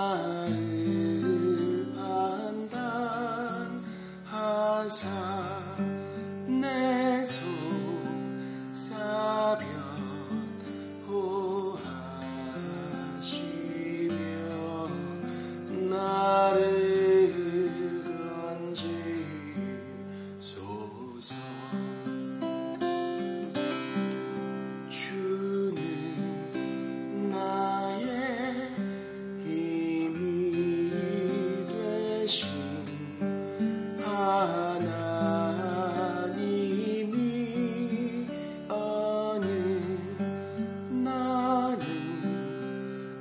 나를 판단하사 내 속사변 보하시며 나를 건지소서. 주는 나의 힘이 되신 하나님이 어느 나는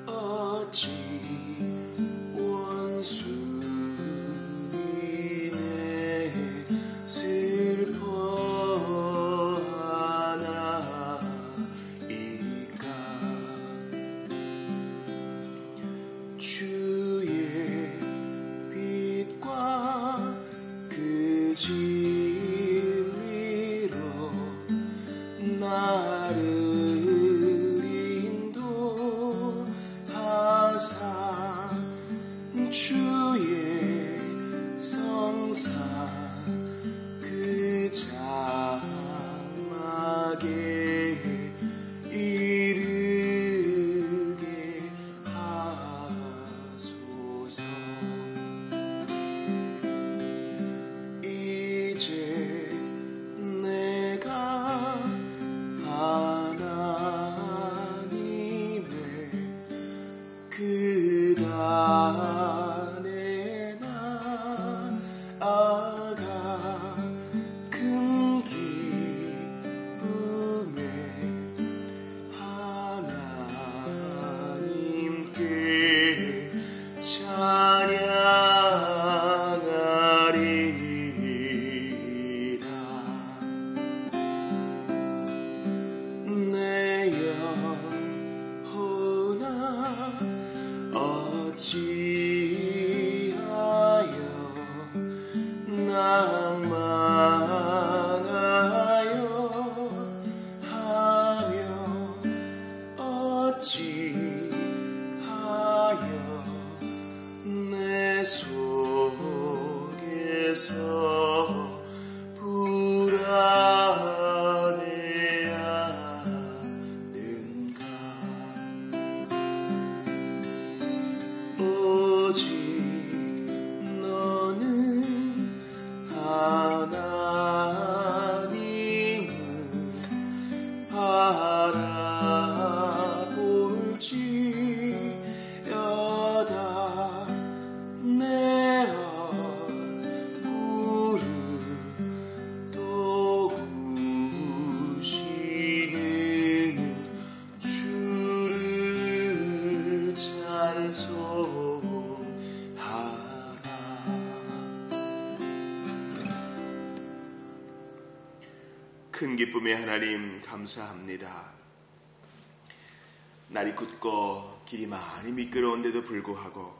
어찌 원수이네 슬퍼하나이까. 주의 빛과 그 진리로 나를 인도하사 주의 성산 그 장막에 이르게 하소서. 이제 내가 하나님의 그 단에 나아가 큰 기쁨에 하나님께 찬양하리라. 내 영혼아 어찌하여 낭만하여 하며 어찌하여 내 속에서 불안해하는가. 오직 너는 하나님을 바라볼지어다. 내 얼굴을 도우시는 주를 찬송하라. 큰 기쁨의 하나님 감사합니다. 날이 굳고 길이 많이 미끄러운데도 불구하고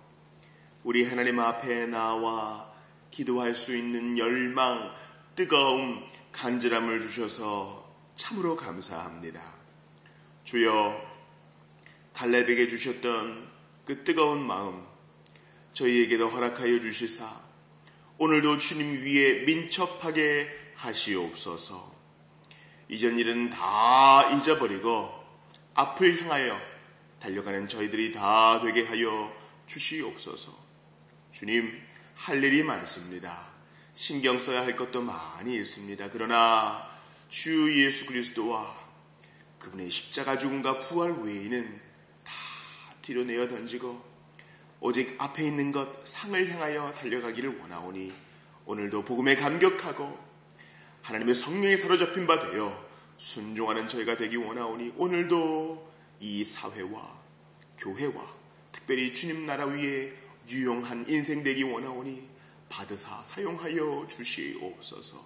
우리 하나님 앞에 나와 기도할 수 있는 열망, 뜨거움, 간절함을 주셔서 참으로 감사합니다. 주여, 갈렙에게 주셨던 그 뜨거운 마음 저희에게도 허락하여 주시사 오늘도 주님 위에 민첩하게 하시옵소서. 이전 일은 다 잊어버리고 앞을 향하여 달려가는 저희들이 다 되게 하여 주시옵소서. 주님, 할 일이 많습니다. 신경 써야 할 것도 많이 있습니다. 그러나 주 예수 그리스도와 그분의 십자가 죽음과 부활 외에는 다 뒤로 내어 던지고 오직 앞에 있는 것 상을 향하여 달려가기를 원하오니 오늘도 복음에 감격하고 하나님의 성령에 사로잡힌 바 되어 순종하는 저희가 되기 원하오니 오늘도 이 사회와 교회와 특별히 주님 나라 위에 유용한 인생 되기 원하오니 받으사 사용하여 주시옵소서.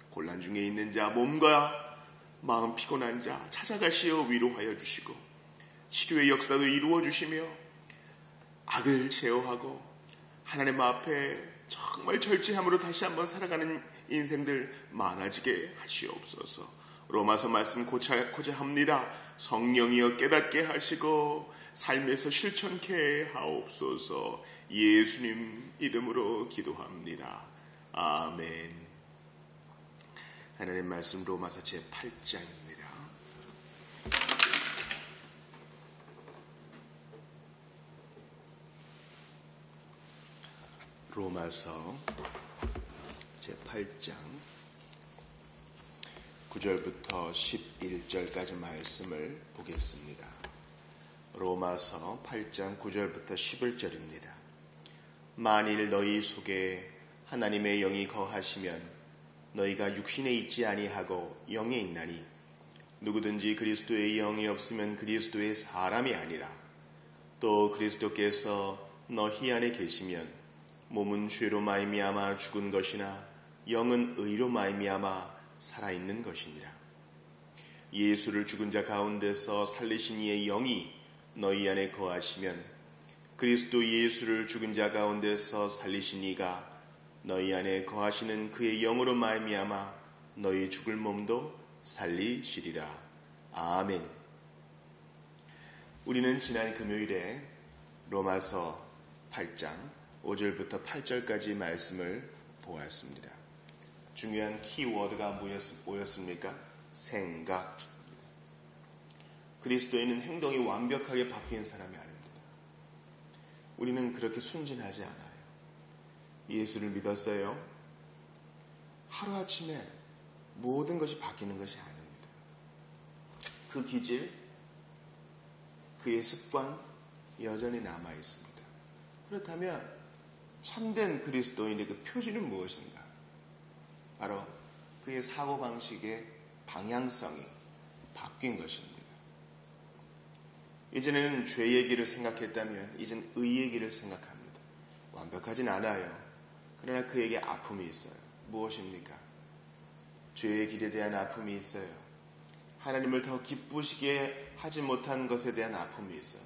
곤란 중에 있는 자, 몸과 마음 피곤한 자 찾아가시어 위로하여 주시고 치료의 역사도 이루어 주시며 악을 제어하고 하나님 앞에 정말 절제함으로 다시 한번 살아가는 인생들 많아지게 하시옵소서. 로마서 말씀 고쳐야 합니다. 성령이여 깨닫게 하시고 삶에서 실천케 하옵소서. 예수님 이름으로 기도합니다. 아멘. 하나님 말씀 로마서 제8장입니다. 로마서 제8장 9절부터 11절까지 말씀을 보겠습니다. 로마서 8장 9절부터 11절입니다. 만일 너희 속에 하나님의 영이 거하시면 너희가 육신에 있지 아니하고 영에 있나니 누구든지 그리스도의 영이 없으면 그리스도의 사람이 아니라 또 그리스도께서 너희 안에 계시면 몸은 죄로 말미암아 죽은 것이나 영은 의로 말미암아 살아있는 것이니라. 예수를 죽은 자 가운데서 살리신 이의 영이 너희 안에 거하시면 그리스도 예수를 죽은 자 가운데서 살리신 이가 너희 안에 거하시는 그의 영으로 말미암아 너희 죽을 몸도 살리시리라. 아멘. 우리는 지난 금요일에 로마서 8장 5절부터 8절까지 말씀을 보았습니다. 중요한 키워드가 뭐였습니까? 생각. 그리스도인은 행동이 완벽하게 바뀐 사람이 아닙니다. 우리는 그렇게 순진하지 않아요. 예수를 믿었어요. 하루아침에 모든 것이 바뀌는 것이 아닙니다. 그 기질, 그의 습관 여전히 남아 있습니다. 그렇다면 참된 그리스도인의 그 표지는 무엇인가? 바로 그의 사고방식의 방향성이 바뀐 것입니다. 이전에는 죄 얘기를 생각했다면 이젠 의 얘기를 생각합니다. 완벽하진 않아요. 그러나 그에게 아픔이 있어요. 무엇입니까? 죄의 길에 대한 아픔이 있어요. 하나님을 더 기쁘시게 하지 못한 것에 대한 아픔이 있어요.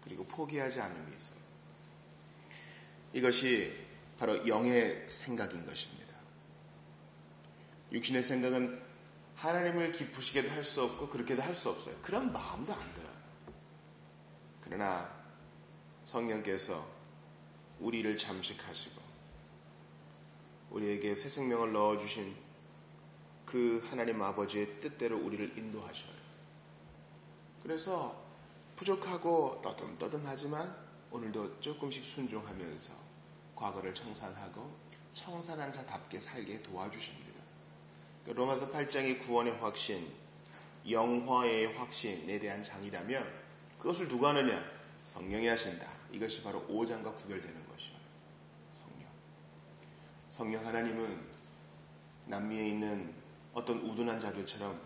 그리고 포기하지 않음이 있어요. 이것이 바로 영의 생각인 것입니다. 육신의 생각은 하나님을 기쁘시게도 할 수 없고 그렇게도 할 수 없어요. 그런 마음도 안 들어요. 그러나 성령께서 우리를 잠식하시고 우리에게 새 생명을 넣어주신 그 하나님 아버지의 뜻대로 우리를 인도하셔요. 그래서 부족하고 떠듬떠듬하지만 오늘도 조금씩 순종하면서 과거를 청산하고 청산한 자답게 살게 도와주십니다. 로마서 8장이 구원의 확신, 영화의 확신에 대한 장이라면 그것을 누가 하느냐? 성령이 하신다. 이것이 바로 5장과 구별되는 것이에요. 성령 하나님은 남미에 있는 어떤 우둔한 자들처럼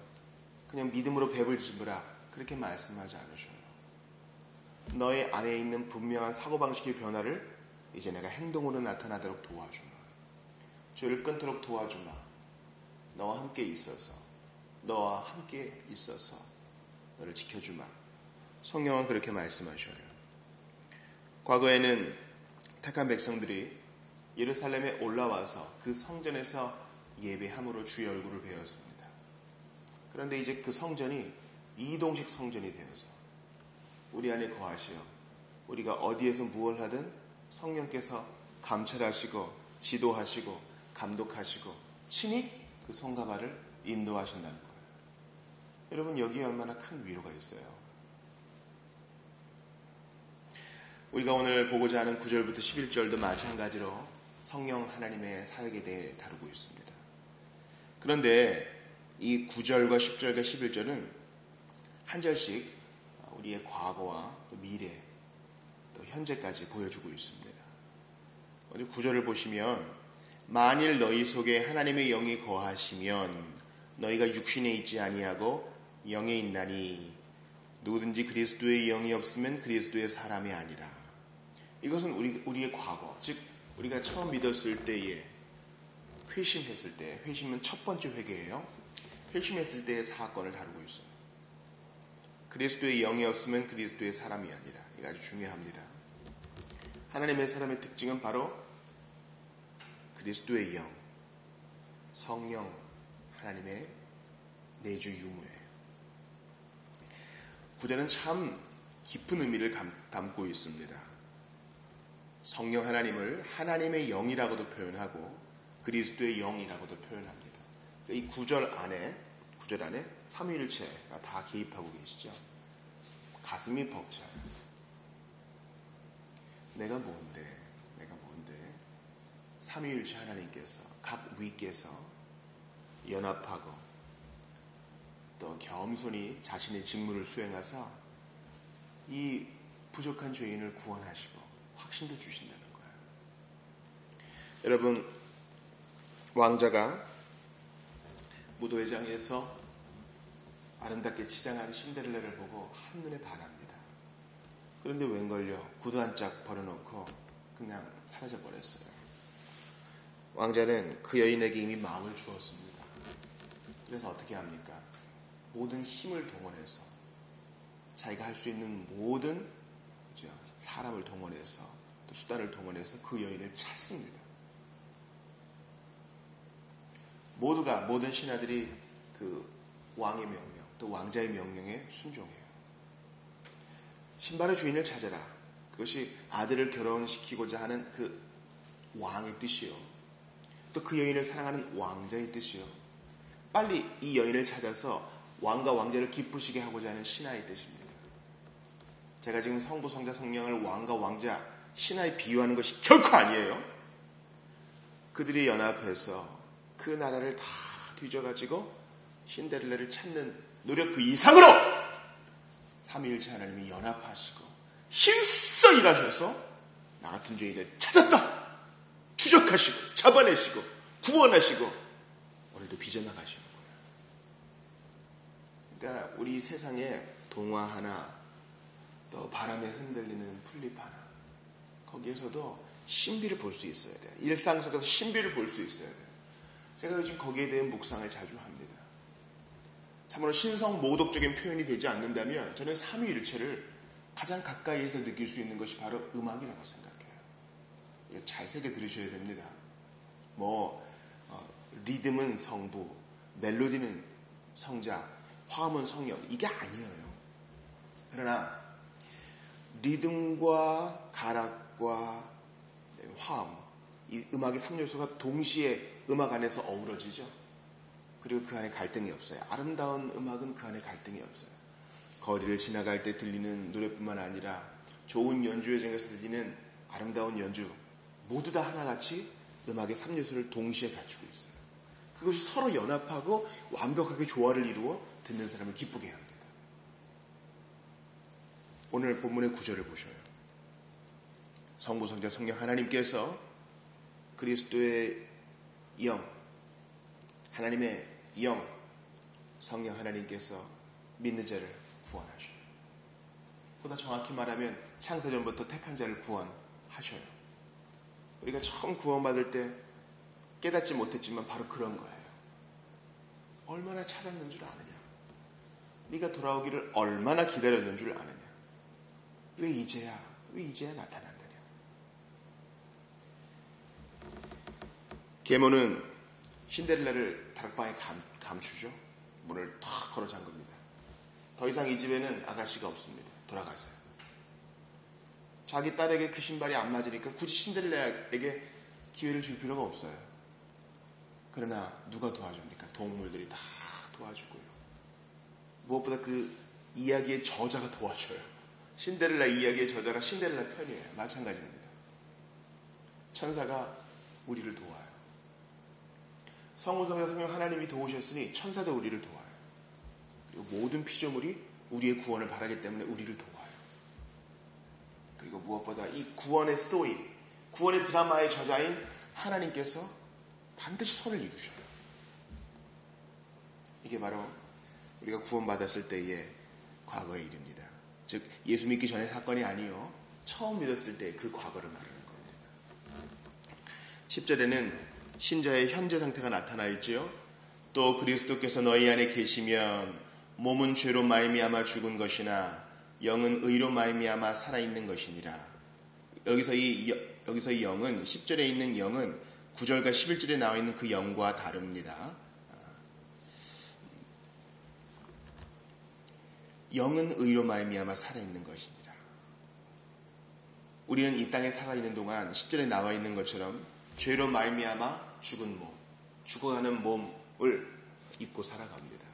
그냥 믿음으로 배불 집으라 그렇게 말씀하지 않으셔요. 너의 안에 있는 분명한 사고방식의 변화를 이제 내가 행동으로 나타나도록 도와주마. 죄를 끊도록 도와주마. 너와 함께 있어서 너를 지켜주마. 성령은 그렇게 말씀하셔요. 과거에는 택한 백성들이 예루살렘에 올라와서 그 성전에서 예배함으로 주의 얼굴을 배웠습니다. 그런데 이제 그 성전이 이동식 성전이 되어서 우리 안에 거하시어 우리가 어디에서 무엇을 하든 성령께서 감찰하시고 지도하시고 감독하시고 친히 그 성가발을 인도하신다는 거예요. 여러분 여기에 얼마나 큰 위로가 있어요. 우리가 오늘 보고자 하는 9절부터 11절도 마찬가지로 성령 하나님의 사역에 대해 다루고 있습니다. 그런데 이 9절과 10절과 11절은 한 절씩 우리의 과거와 또 미래 또 현재까지 보여주고 있습니다. 먼저 9절을 보시면 만일 너희 속에 하나님의 영이 거하시면 너희가 육신에 있지 아니하고 영에 있나니 누구든지 그리스도의 영이 없으면 그리스도의 사람이 아니라. 이것은 우리의 과거, 즉 우리가 처음 믿었을 때에 회심했을 때, 회심은 첫 번째 회개예요. 회심했을 때의 사건을 다루고 있어요. 그리스도의 영이 없으면 그리스도의 사람이 아니라. 이거 아주 중요합니다. 하나님의 사람의 특징은 바로 그리스도의 영, 성령, 하나님의 내주 유무예요. 구절은 참 깊은 의미를 담고 있습니다. 성령 하나님을 하나님의 영이라고도 표현하고 그리스도의 영이라고도 표현합니다. 이 구절 안에 삼위일체가 다 개입하고 계시죠. 가슴이 벅차요. 내가 뭔데 삼위일체 하나님께서 각 위께서 연합하고 또 겸손히 자신의 직무를 수행하사 이 부족한 죄인을 구원하시고 확신도 주신다는 거예요. 여러분, 왕자가 무도회장에서 아름답게 치장한 신데렐라를 보고 한눈에 반합니다. 그런데 웬걸요, 구두 한 짝 버려놓고 그냥 사라져버렸어요. 왕자는 그 여인에게 이미 마음을 주었습니다. 그래서 어떻게 합니까? 모든 힘을 동원해서 자기가 할 수 있는 모든 사람을 동원해서 또 수단을 동원해서 그 여인을 찾습니다. 모든 신하들이 그 왕의 명령 또 왕자의 명령에 순종해요. 신발의 주인을 찾아라. 그것이 아들을 결혼시키고자 하는 그 왕의 뜻이요. 또 그 여인을 사랑하는 왕자의 뜻이요. 빨리 이 여인을 찾아서 왕과 왕자를 기쁘시게 하고자 하는 신하의 뜻입니다. 제가 지금 성부, 성자, 성령을 왕과 왕자, 신하에 비유하는 것이 결코 아니에요. 그들이 연합해서 그 나라를 다 뒤져가지고 신데렐라를 찾는 노력 그 이상으로 삼위일체 하나님이 연합하시고 힘써 일하셔서 나 같은 죄인을 찾았다, 추적하시고 잡아내시고 구원하시고 오늘도 빚어나가시는 거예요. 그러니까 우리 세상에 동화 하나, 또 바람에 흔들리는 풀잎 하나, 거기에서도 신비를 볼 수 있어야 돼요. 일상 속에서 신비를 볼 수 있어야 돼요. 제가 요즘 거기에 대한 묵상을 자주 합니다. 참으로 신성 모독적인 표현이 되지 않는다면 저는 삼위일체를 가장 가까이에서 느낄 수 있는 것이 바로 음악이라고 생각해요. 잘 새겨 들으셔야 됩니다. 리듬은 성부, 멜로디는 성자, 화음은 성령, 이게 아니에요. 그러나 리듬과 가락과 화음, 이 음악의 3요소가 동시에 음악 안에서 어우러지죠. 그리고 그 안에 갈등이 없어요. 아름다운 음악은 그 안에 갈등이 없어요. 거리를 지나갈 때 들리는 노래뿐만 아니라 좋은 연주회장에서 들리는 아름다운 연주, 모두 다 하나같이 음악의 3요소를 동시에 갖추고 있어요. 그것이 서로 연합하고 완벽하게 조화를 이루어 듣는 사람을 기쁘게 합니다. 오늘 본문의 구절을 보셔요. 성부, 성자, 성령 하나님께서 그리스도의 영, 하나님의 영, 성령 하나님께서 믿는 자를 구원하셔요. 보다 정확히 말하면 창세전부터 택한 자를 구원하셔요. 우리가 처음 구원받을 때 깨닫지 못했지만 바로 그런 거예요. 얼마나 찾았는 줄 아느냐? 네가 돌아오기를 얼마나 기다렸는 줄 아느냐? 왜 이제야 나타난다냐? 계모는 신데렐라를 다락방에 감추죠. 문을 탁 걸어 잠깁니다. 더 이상 이 집에는 아가씨가 없습니다. 돌아가세요. 자기 딸에게 그 신발이 안 맞으니까 굳이 신데렐라에게 기회를 줄 필요가 없어요. 그러나 누가 도와줍니까? 동물들이 다 도와주고요. 무엇보다 그 이야기의 저자가 도와줘요. 신데렐라 이야기의 저자가 신데렐라 편이에요. 마찬가지입니다. 천사가 우리를 도와요. 성부, 성자, 성령 하나님이 도우셨으니 천사도 우리를 도와요. 그리고 모든 피조물이 우리의 구원을 바라기 때문에 우리를 도와요. 그리고 무엇보다 이 구원의 스토리, 구원의 드라마의 저자인 하나님께서 반드시 손을 이루셔요. 이게 바로 우리가 구원받았을 때의 과거의 일입니다. 즉 예수 믿기 전의 사건이 아니요, 처음 믿었을 때 그 과거를 말하는 겁니다. 10절에는 신자의 현재 상태가 나타나 있지요. 또 그리스도께서 너희 안에 계시면 몸은 죄로 말미암아 죽은 것이나 영은 의로 말미암아 살아있는 것이니라. 여기서 이 영은, 10절에 있는 영은 9절과 11절에 나와 있는 그 영과 다릅니다. 영은 의로 말미암아 살아있는 것이니라. 우리는 이 땅에 살아있는 동안 10절에 나와 있는 것처럼 죄로 말미암아 죽은 몸, 죽어가는 몸을 입고 살아갑니다.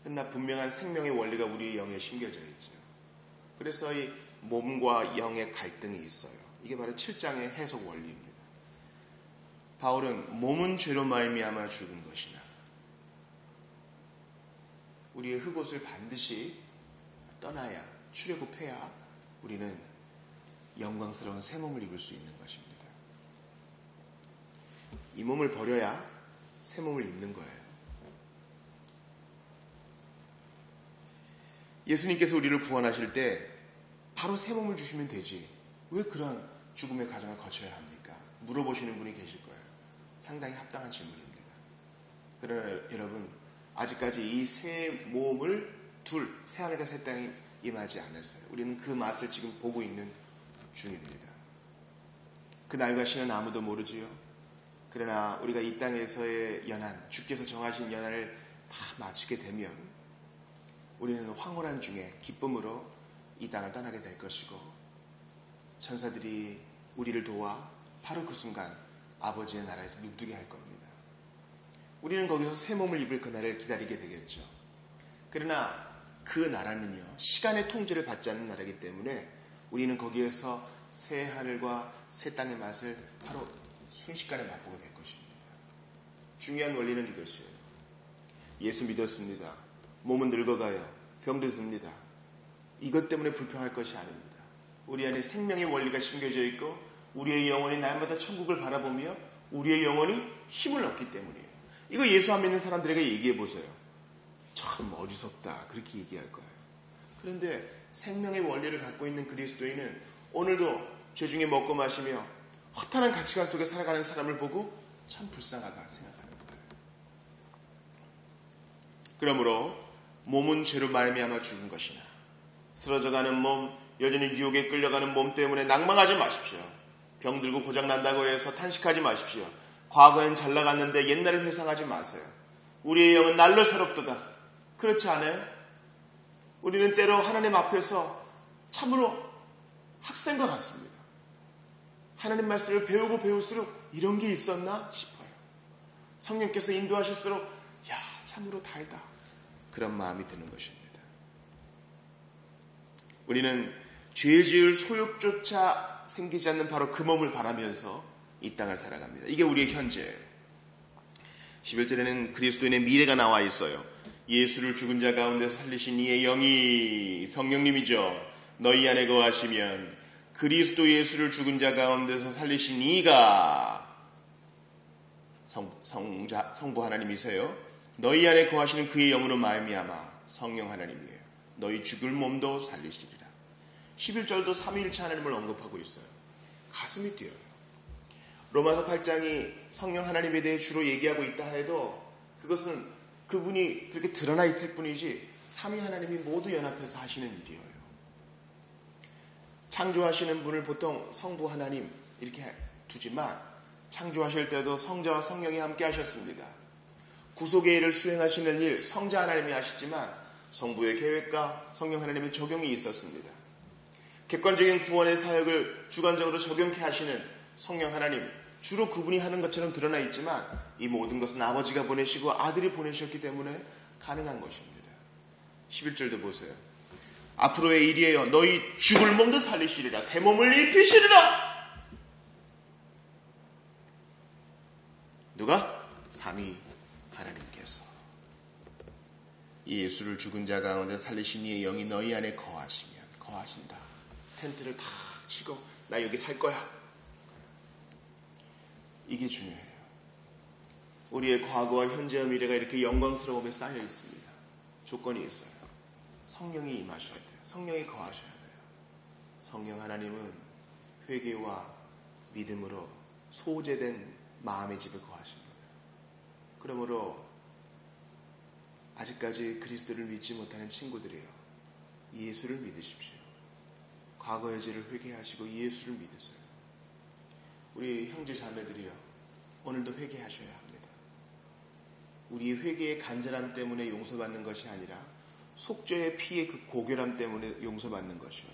그러나 분명한 생명의 원리가 우리의 영에 심겨져 있죠. 그래서 이 몸과 영의 갈등이 있어요. 이게 바로 7장의 해석 원리입니다. 바울은 몸은 죄로 말미암아 죽은 것이나 우리의 흙옷을 반드시 떠나야, 출애굽해야 우리는 영광스러운 새 몸을 입을 수 있는 것입니다. 이 몸을 버려야 새 몸을 입는 거예요. 예수님께서 우리를 구원하실 때 바로 새 몸을 주시면 되지, 왜 그런 죽음의 과정을 거쳐야 합니까? 물어보시는 분이 계실 거예요. 상당히 합당한 질문입니다. 그러나 여러분, 아직까지 이 새 몸을 둘, 새 하늘과 새 땅이 임하지 않았어요. 우리는 그 맛을 지금 보고 있는 중입니다. 그 날과 시는 아무도 모르지요. 그러나 우리가 이 땅에서의 연한, 주께서 정하신 연한을 다 마치게 되면 우리는 황홀한 중에 기쁨으로 이 땅을 떠나게 될 것이고, 천사들이 우리를 도와 바로 그 순간 아버지의 나라에서 눈뜨게 할 겁니다. 우리는 거기서 새 몸을 입을 그날을 기다리게 되겠죠. 그러나 그 나라는요, 시간의 통제를 받지 않는 나라이기 때문에 우리는 거기에서 새 하늘과 새 땅의 맛을 바로 순식간에 맛보게 될 것입니다. 중요한 원리는 이것이에요. 예수 믿었습니다. 몸은 늙어가요. 병도 듭니다. 이것 때문에 불평할 것이 아닙니다. 우리 안에 생명의 원리가 심겨져 있고 우리의 영혼이 날마다 천국을 바라보며 우리의 영혼이 힘을 얻기 때문이에요. 이거 예수 안 믿는 사람들에게 얘기해 보세요. 참 어리석다, 그렇게 얘기할 거예요. 그런데 생명의 원리를 갖고 있는 그리스도인은 오늘도 죄중에 먹고 마시며 허탄한 가치관 속에 살아가는 사람을 보고 참 불쌍하다 생각하는 거예요. 그러므로 몸은 죄로 말미암아 죽은 것이나 쓰러져가는 몸, 여전히 유혹에 끌려가는 몸 때문에 낭망하지 마십시오. 병들고 고장난다고 해서 탄식하지 마십시오. 과거엔 잘 나갔는데 옛날을 회상하지 마세요. 우리의 영은 날로 새롭도다. 그렇지 않아요? 우리는 때로 하나님 앞에서 참으로 학생과 같습니다. 하나님 말씀을 배우고 배울수록 이런 게 있었나 싶어요. 성령께서 인도하실수록 야, 참으로 달다, 그런 마음이 드는 것입니다. 우리는 죄 지을 소욕조차 생기지 않는 바로 그 몸을 바라면서 이 땅을 살아갑니다. 이게 우리의 현재예요. 11절에는 그리스도인의 미래가 나와 있어요. 예수를 죽은 자 가운데서 살리신 이의 영이, 성령님이죠, 너희 안에 거하시면 그리스도 예수를 죽은 자 가운데서 살리신 이가, 성부 하나님이세요. 너희 안에 거하시는 그의 영으로 말미암아 성령 하나님이에요. 너희 죽을 몸도 살리시리라. 11절도 삼위일체 하나님을 언급하고 있어요. 가슴이 뛰어요. 로마서 8장이 성령 하나님에 대해 주로 얘기하고 있다 해도 그것은 그분이 그렇게 드러나 있을 뿐이지 삼위 하나님이 모두 연합해서 하시는 일이에요. 창조하시는 분을 보통 성부 하나님 이렇게 두지만 창조하실 때도 성자와 성령이 함께 하셨습니다. 구속의 일을 수행하시는 일 성자 하나님이 하시지만 성부의 계획과 성령 하나님의 적용이 있었습니다. 객관적인 구원의 사역을 주관적으로 적용케 하시는 성령 하나님, 주로 그분이 하는 것처럼 드러나 있지만 이 모든 것은 아버지가 보내시고 아들이 보내셨기 때문에 가능한 것입니다. 11절도 보세요. 앞으로의 일이에요. 너희 죽을 몸도 살리시리라. 새 몸을 입히시리라. 누가? 삼위 하나님께서. 예수를 죽은 자 가운데 살리신 이의 영이 너희 안에 거하시면, 거하신다. 텐트를 탁 치고 나 여기 살 거야. 이게 중요해요. 우리의 과거와 현재와 미래가 이렇게 영광스러움에 쌓여 있습니다. 조건이 있어요. 성령이 임하셔야 돼요. 성령이 거하셔야 돼요. 성령 하나님은 회개와 믿음으로 소재된 마음의 집에 거하십니다. 그러므로 아직까지 그리스도를 믿지 못하는 친구들이요, 예수를 믿으십시오. 과거의 죄를 회개하시고 예수를 믿으세요. 우리 형제 자매들이요, 오늘도 회개하셔야 합니다. 우리 회개의 간절함 때문에 용서받는 것이 아니라 속죄의 피의 그 고결함 때문에 용서받는 것이에요.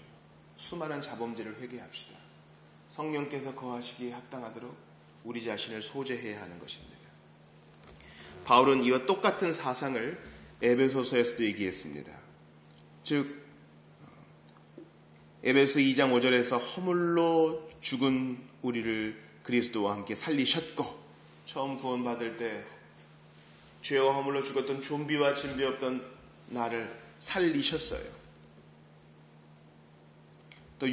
수많은 자범죄를 회개합시다. 성령께서 거하시기에 합당하도록 우리 자신을 소재해야 하는 것입니다. 바울은 이와 똑같은 사상을 에베소서에서도 얘기했습니다. 즉 에베소 2장 5절에서 허물로 죽은 우리를 그리스도와 함께 살리셨고, 처음 구원받을 때 죄와 허물로 죽었던 좀비와 진비 없던 나를 살리셨어요. 또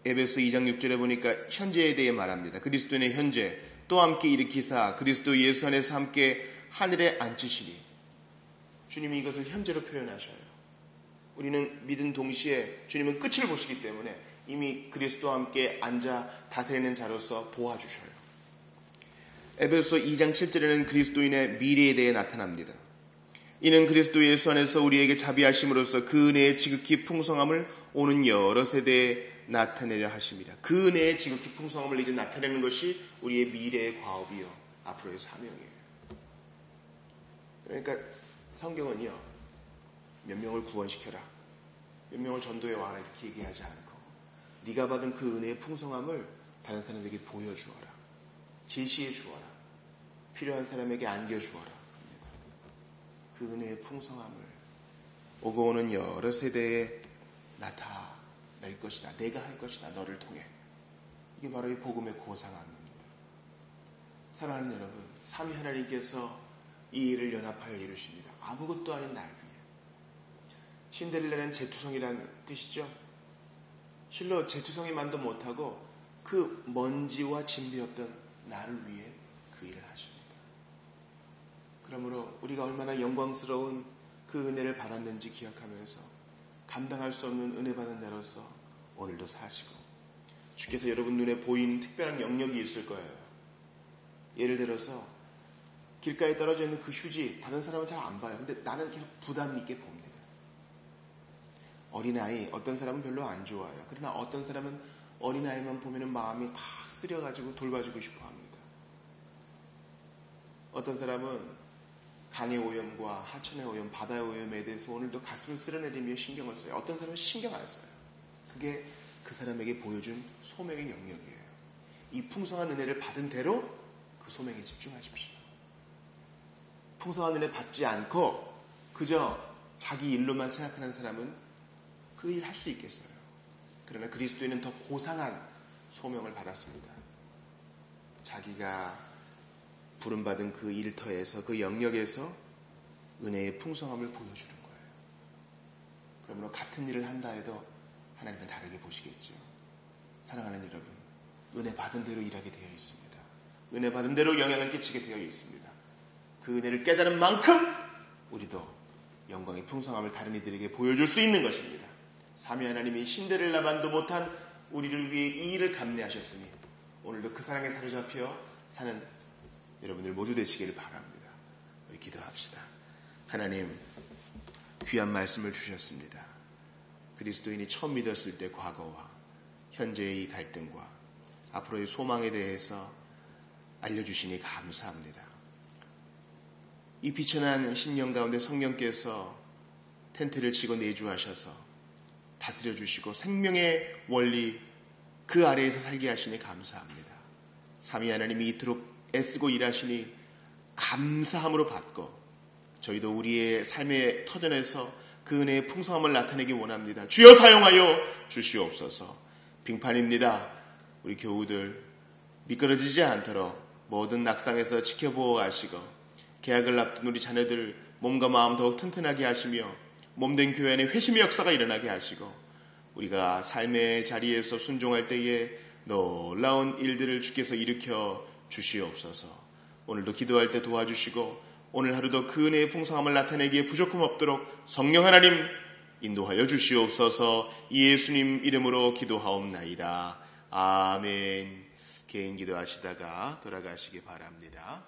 에베소 2장 6절에 보니까 현재에 대해 말합니다. 그리스도인의 현재 또 함께 일으키사 그리스도 예수 안에서 함께 하늘에 앉히시니, 주님이 이것을 현재로 표현하셔요. 우리는 믿은 동시에 주님은 끝을 보시기 때문에 이미 그리스도와 함께 앉아 다스리는 자로서 도와주셔요. 에베소 2장 7절에는 그리스도인의 미래에 대해 나타납니다. 이는 그리스도 예수 안에서 우리에게 자비하심으로써 그 은혜의 지극히 풍성함을 오는 여러 세대에 나타내려 하십니다. 그 은혜의 지극히 풍성함을 이제 나타내는 것이 우리의 미래의 과업이요, 앞으로의 사명이에요. 그러니까 성경은요, 몇 명을 구원시켜라, 몇 명을 전도해 와라 이렇게 얘기하지 않고 네가 받은 그 은혜의 풍성함을 다른 사람에게 보여주어라, 제시해 주어라, 필요한 사람에게 안겨주어라. 그 은혜의 풍성함을 오고 오는 여러 세대에 나타낼 것이다. 내가 할 것이다. 너를 통해. 이게 바로 이 복음의 고상함입니다. 사랑하는 여러분, 삼위 하나님께서 이 일을 연합하여 이루십니다. 아무것도 아닌 날 위해. 신데렐라는 재투성이란 뜻이죠. 실로 재투성이만도 못하고 그 먼지와 진비 없던 나를 위해 그 일을 하십니다. 그러므로 우리가 얼마나 영광스러운 그 은혜를 받았는지 기억하면서 감당할 수 없는 은혜 받은 자로서 오늘도 사시고, 주께서 여러분 눈에 보이는 특별한 영역이 있을 거예요. 예를 들어서 길가에 떨어져 있는 그 휴지, 다른 사람은 잘 안 봐요. 근데 나는 계속 부담 있게 봅니다. 어린아이, 어떤 사람은 별로 안 좋아요. 그러나 어떤 사람은 어린아이만 보면 마음이 다 쓰려가지고 돌봐주고 싶어 합니다. 어떤 사람은 강의 오염과 하천의 오염, 바다의 오염에 대해서 오늘도 가슴을 쓸어내리며 신경을 써요. 어떤 사람은 신경 안 써요. 그게 그 사람에게 보여준 소명의 영역이에요. 이 풍성한 은혜를 받은 대로 그 소명에 집중하십시오. 풍성한 은혜 받지 않고 그저 자기 일로만 생각하는 사람은 그 일 할 수 있겠어요. 그러나 그리스도인은 더 고상한 소명을 받았습니다. 자기가 부름받은 그 일터에서, 그 영역에서 은혜의 풍성함을 보여주는 거예요. 그러므로 같은 일을 한다 해도 하나님은 다르게 보시겠죠. 사랑하는 여러분, 은혜 받은 대로 일하게 되어 있습니다. 은혜 받은 대로 영향을 끼치게 되어 있습니다. 그 은혜를 깨달은 만큼 우리도 영광의 풍성함을 다른 이들에게 보여줄 수 있는 것입니다. 삼위 하나님이 신데렐라만도 못한 우리를 위해 이 일을 감내하셨으니 오늘도 그 사랑에 사로잡혀 사는 여러분들 모두 되시기를 바랍니다. 우리 기도합시다. 하나님, 귀한 말씀을 주셨습니다. 그리스도인이 처음 믿었을 때 과거와 현재의 이 갈등과 앞으로의 소망에 대해서 알려주시니 감사합니다. 이 비천한 심령 가운데 성령께서 텐트를 치고 내주하셔서 다스려 주시고 생명의 원리 그 아래에서 살게 하시니 감사합니다. 삼위 하나님이 이토록 애쓰고 일하시니 감사함으로 받고 저희도 우리의 삶의 터전에서 그 은혜의 풍성함을 나타내기 원합니다. 주여 사용하여 주시옵소서. 빙판입니다. 우리 교우들 미끄러지지 않도록 모든 낙상에서 지켜보아 가시고 계약을 앞둔 우리 자녀들 몸과 마음 더욱 튼튼하게 하시며 몸된 교회 안에 회심의 역사가 일어나게 하시고 우리가 삶의 자리에서 순종할 때에 놀라운 일들을 주께서 일으켜 주시옵소서. 오늘도 기도할 때 도와주시고 오늘 하루도 그 은혜의 풍성함을 나타내기에 부족함 없도록 성령 하나님 인도하여 주시옵소서. 예수님 이름으로 기도하옵나이다. 아멘. 개인 기도하시다가 돌아가시기 바랍니다.